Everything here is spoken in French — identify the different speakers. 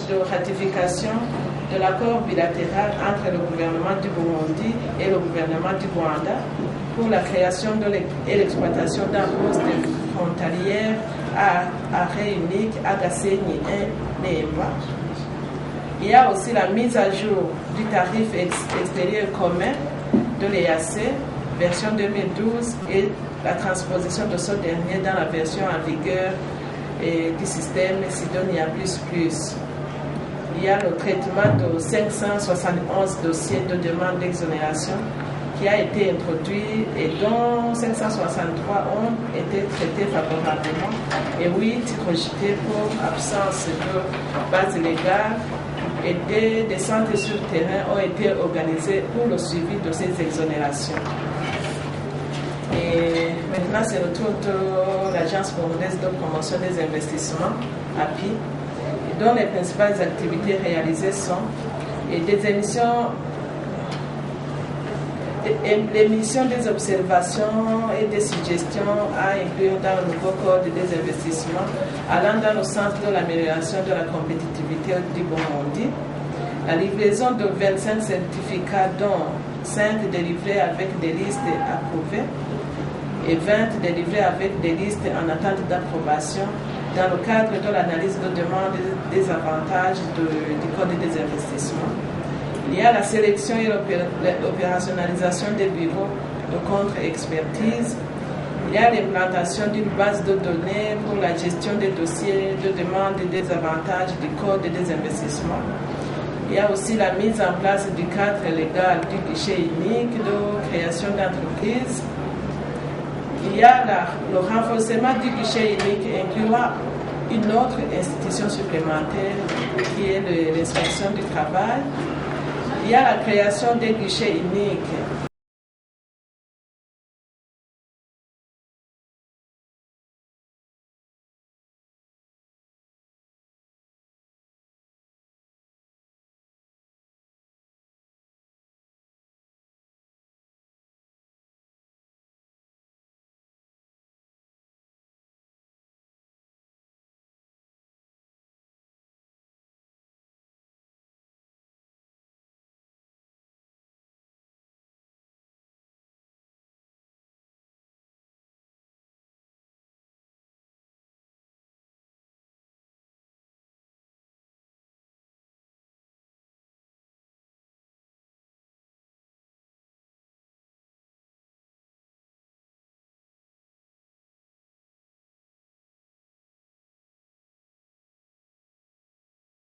Speaker 1: de ratification de l'accord bilatéral entre le gouvernement du Burundi et le gouvernement du Rwanda pour la création et l'exploitation d'un poste frontalier à arrêt unique à Gasenyi 1 Nemba. Il y a aussi la mise à jour du tarif extérieur commun de l'EAC, version 2012, et la transposition de ce dernier dans la version en vigueur du système Sidonia++. Il y a le traitement de 571 dossiers de demande d'exonération qui a été introduit et dont 563 ont été traités favorablement et 8 rejetés pour absence de base légale, et des descentes sur terrain ont été organisées pour le suivi de ces exonérations. Et maintenant, c'est le tour de l'Agence burundaise de promotion des investissements, API, dont les principales activités réalisées sont l'émission des observations et des suggestions à inclure dans le nouveau code des investissements allant dans le sens de l'amélioration de la compétitivité du Burundi, la livraison de 25 certificats dont 5 délivrés avec des listes approuvées et 20 délivrés avec des listes en attente d'approbation dans le cadre de l'analyse de demande des avantages du Code des investissements. Il y a la sélection et l'opérationnalisation des bureaux de contre-expertise. Il y a l'implantation d'une base de données pour la gestion des dossiers de demande des avantages du Code des investissements. Il y a aussi la mise en place du cadre légal du guichet unique de création d'entreprise. Il y a le renforcement du guichet unique incluant une autre institution supplémentaire qui est l'inspection du travail. Il y a la création des guichets uniques